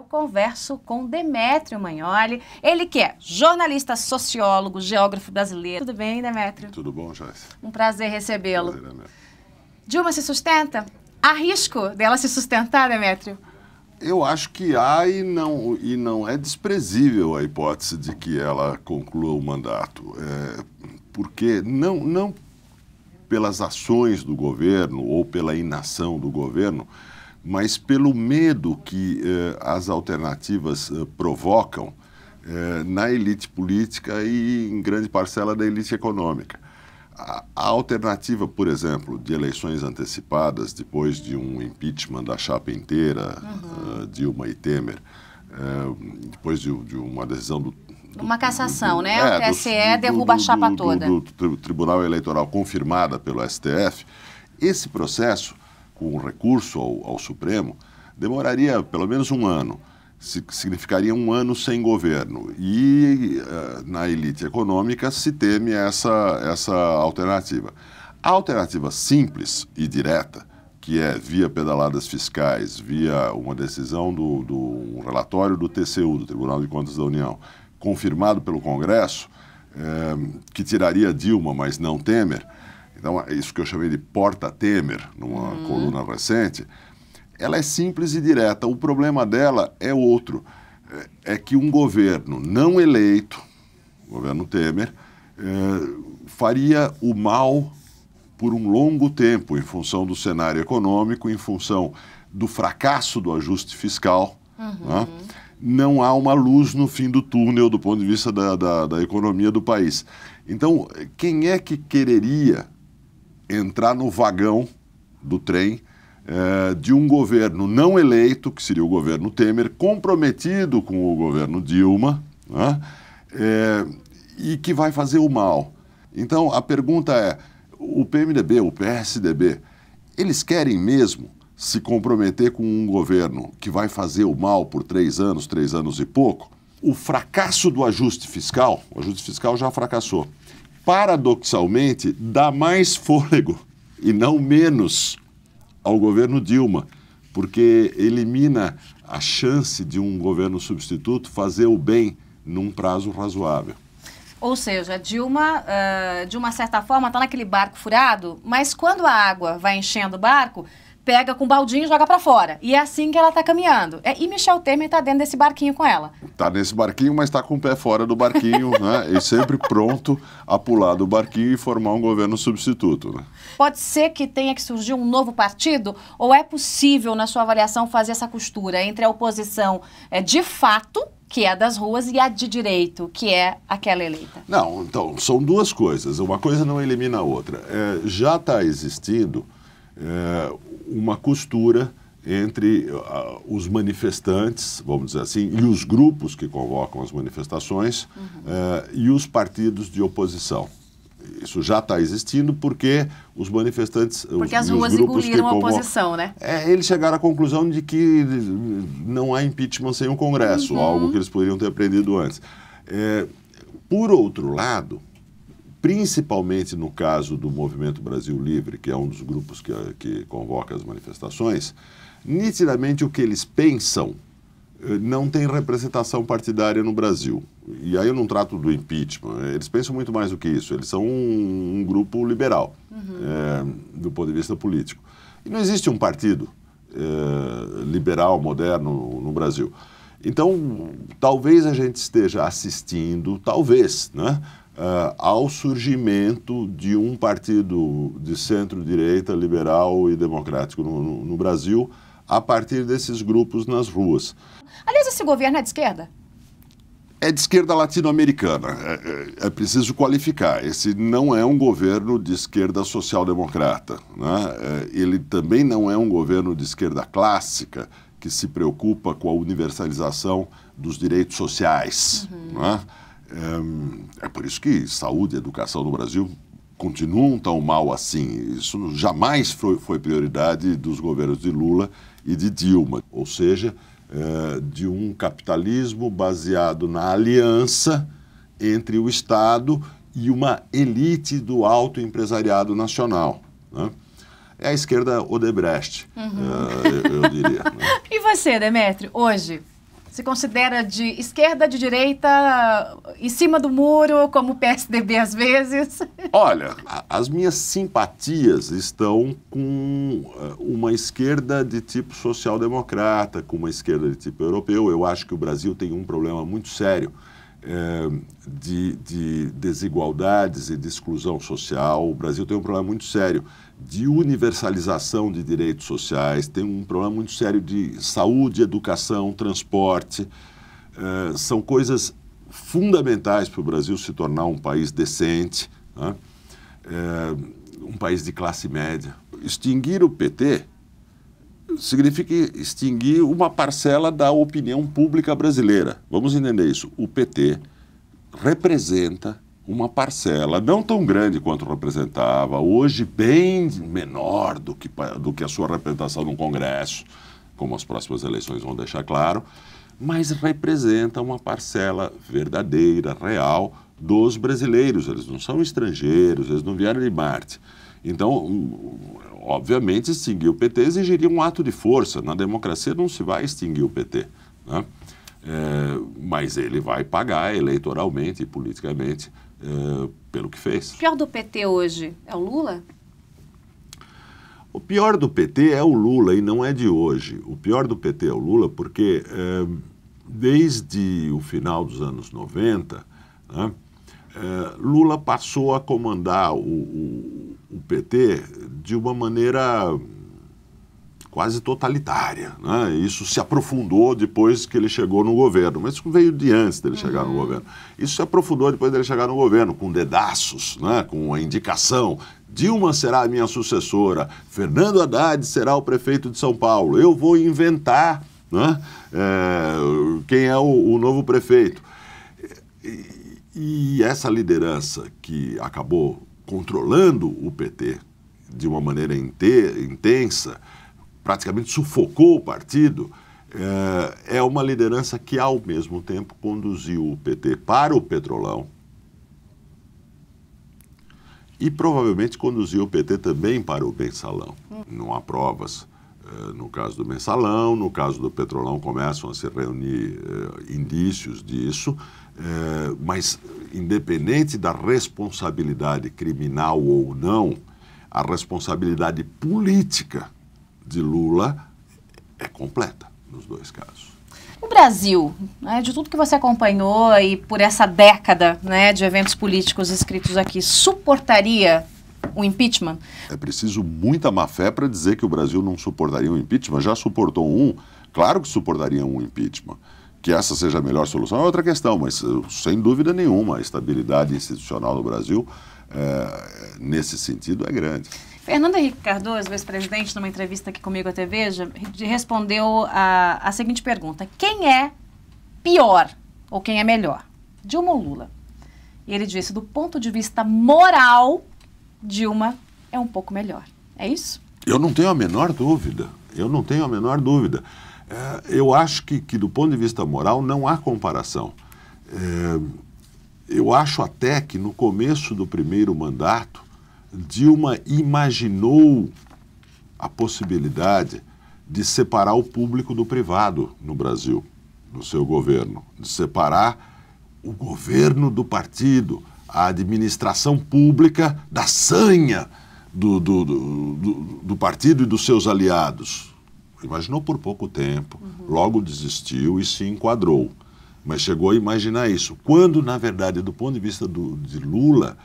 converso com Demétrio Magnoli, ele que é jornalista, sociólogo, geógrafo brasileiro. Tudo bem, Demétrio? Tudo bom, Joyce? Um prazer recebê-lo. Prazer é meu. Dilma se sustenta? Há risco dela se sustentar, Demétrio? Eu acho que há e não é desprezível a hipótese de que ela conclua o mandato. Porque não pelas ações do governo ou pela inação do governo, mas pelo medo que as alternativas provocam na elite política e em grande parcela da elite econômica. A alternativa, por exemplo, de eleições antecipadas depois de um impeachment da chapa inteira, Dilma e Temer, depois de uma decisão uma cassação, né? O TSE derruba a chapa toda. Do Tribunal Eleitoral confirmada pelo STF, esse processo, com o recurso ao Supremo, demoraria pelo menos um ano. Significaria um ano sem governo. E na elite econômica se teme essa alternativa. A alternativa simples e direta, que é via pedaladas fiscais, via uma decisão um relatório do TCU, do Tribunal de Contas da União, confirmado pelo Congresso, que tiraria Dilma, mas não Temer. Então, é isso que eu chamei de porta-Temer, numa coluna recente. Ela é simples e direta. O problema dela é outro. É que um governo não eleito, o governo Temer, faria o mal por um longo tempo em função do cenário econômico, em função do fracasso do ajuste fiscal. Né? Não há uma luz no fim do túnel do ponto de vista da economia do país. Então, quem é que quereria entrar no vagão do trem de um governo não eleito, que seria o governo Temer, comprometido com o governo Dilma, né? E que vai fazer o mal? Então, a pergunta é, o PMDB, o PSDB, eles querem mesmo se comprometer com um governo que vai fazer o mal por 3 anos e pouco? O fracasso do ajuste fiscal, o ajuste fiscal já fracassou, paradoxalmente dá mais fôlego e não menos ao governo Dilma, porque elimina a chance de um governo substituto fazer o bem num prazo razoável. Ou seja, Dilma, de uma certa forma, está naquele barco furado, mas quando a água vai enchendo o barco, pega com o baldinho e joga para fora. E é assim que ela está caminhando. E Michel Temer está dentro desse barquinho com ela. Está nesse barquinho, mas está com o pé fora do barquinho, né? E sempre pronto a pular do barquinho e formar um governo substituto, né? Pode ser que tenha que surgir um novo partido? Ou é possível, na sua avaliação, fazer essa costura entre a oposição de fato, que é a das ruas, e a de direito, que é aquela eleita? Não, então, são duas coisas. Uma coisa não elimina a outra. Já está existindo uma costura entre os manifestantes, vamos dizer assim, e os grupos que convocam as manifestações e os partidos de oposição. Isso já está existindo porque os manifestantes... Porque as ruas engoliram a oposição, né? Eles chegaram à conclusão de que não há impeachment sem o Congresso, algo que eles poderiam ter aprendido antes. Por outro lado, principalmente no caso do Movimento Brasil Livre, que é um dos grupos que convoca as manifestações, nitidamente o que eles pensam não tem representação partidária no Brasil. E aí eu não trato do impeachment, eles pensam muito mais do que isso, eles são um grupo liberal, do ponto de vista político. E não existe um partido liberal, moderno no Brasil. Então, talvez a gente esteja assistindo, né, ao surgimento de um partido de centro-direita, liberal e democrático no Brasil, a partir desses grupos nas ruas. Aliás, esse governo é de esquerda? É de esquerda latino-americana, é preciso qualificar. Esse não é um governo de esquerda social-democrata, né? Ele também não é um governo de esquerda clássica, que se preocupa com a universalização dos direitos sociais. Né? É por isso que saúde e educação no Brasil continuam tão mal assim. Isso jamais foi prioridade dos governos de Lula e de Dilma. Ou seja, de um capitalismo baseado na aliança entre o Estado e uma elite do alto empresariado nacional. Né? É a esquerda Odebrecht, eu diria. Né? E você, Demétrio, hoje, Se considera de esquerda, de direita, em cima do muro, como o PSDB às vezes? Olha, as minhas simpatias estão com uma esquerda de tipo social-democrata, com uma esquerda de tipo europeu. Eu acho que o Brasil tem um problema muito sério de desigualdades e de exclusão social. O Brasil tem um problema muito sério de universalização de direitos sociais, tem um problema muito sério de saúde, educação, transporte. São coisas fundamentais para o Brasil se tornar um país decente, né? Um país de classe média. Extinguir o PT significa extinguir uma parcela da opinião pública brasileira. Vamos entender isso. O PT representa uma parcela não tão grande quanto representava, hoje bem menor do que a sua representação no Congresso, como as próximas eleições vão deixar claro, mas representa uma parcela verdadeira, real, dos brasileiros. Eles não são estrangeiros, eles não vieram de Marte. Então, obviamente, extinguir o PT exigiria um ato de força. Na democracia não se vai extinguir o PT, né? Mas ele vai pagar eleitoralmente e politicamente pelo que fez. O pior do PT hoje é o Lula? O pior do PT é o Lula e não é de hoje. O pior do PT é o Lula porque desde o final dos anos 90, né, Lula passou a comandar o PT de uma maneira quase totalitária, né? Isso se aprofundou depois que ele chegou no governo, mas isso veio de antes dele chegar no governo. Isso se aprofundou depois dele chegar no governo, com dedaços, né? Com a indicação: Dilma será a minha sucessora, Fernando Haddad será o prefeito de São Paulo, eu vou inventar, né, quem é o novo prefeito. E essa liderança que acabou controlando o PT de uma maneira intensa, praticamente sufocou o partido, é uma liderança que, ao mesmo tempo, conduziu o PT para o Petrolão e provavelmente conduziu o PT também para o Mensalão. Não há provas no caso do Mensalão, no caso do Petrolão começam a se reunir indícios disso, mas independente da responsabilidade criminal ou não, a responsabilidade política de Lula é completa nos dois casos. O Brasil, né, de tudo que você acompanhou e por essa década, né, de eventos políticos escritos aqui, suportaria o impeachment? É preciso muita má-fé para dizer que o Brasil não suportaria um impeachment. Já suportou um, claro que suportaria um impeachment. Que essa seja a melhor solução é outra questão, mas sem dúvida nenhuma a estabilidade institucional do Brasil, nesse sentido, é grande. Fernando Henrique Cardoso, ex-presidente, numa entrevista aqui comigo à TV, respondeu a seguinte pergunta: quem é pior ou quem é melhor, Dilma ou Lula? E ele disse: do ponto de vista moral, Dilma é um pouco melhor. É isso? Eu não tenho a menor dúvida. Eu não tenho a menor dúvida. Eu acho que do ponto de vista moral não há comparação. Eu acho até que no começo do primeiro mandato, Dilma imaginou a possibilidade de separar o público do privado no Brasil, no seu governo, de separar o governo do partido, a administração pública da sanha do partido e dos seus aliados. Imaginou por pouco tempo, logo desistiu e se enquadrou. Mas chegou a imaginar isso. Quando, na verdade, do ponto de vista de Lula,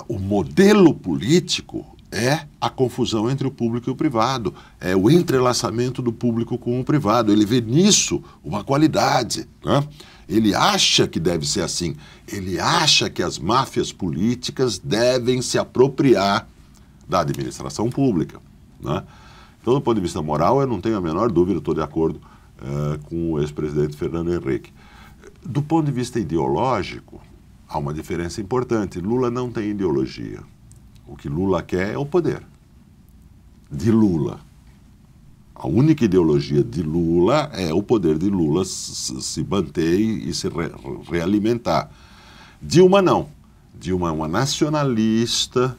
o modelo político é a confusão entre o público e o privado. É o entrelaçamento do público com o privado. Ele vê nisso uma qualidade, né? Ele acha que deve ser assim. Ele acha que as máfias políticas devem se apropriar da administração pública, né? Então, do ponto de vista moral, eu não tenho a menor dúvida, estou de acordo com o ex-presidente Fernando Henrique. Do ponto de vista ideológico, há uma diferença importante. Lula não tem ideologia. O que Lula quer é o poder de Lula. A única ideologia de Lula é o poder de Lula se manter e se realimentar. Dilma não. Dilma é uma nacionalista,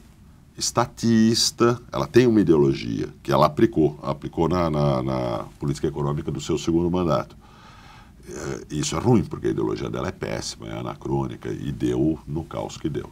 estatista, ela tem uma ideologia que ela aplicou na política econômica do seu segundo mandato. Isso é ruim, porque a ideologia dela é péssima, é anacrônica e deu no caos que deu.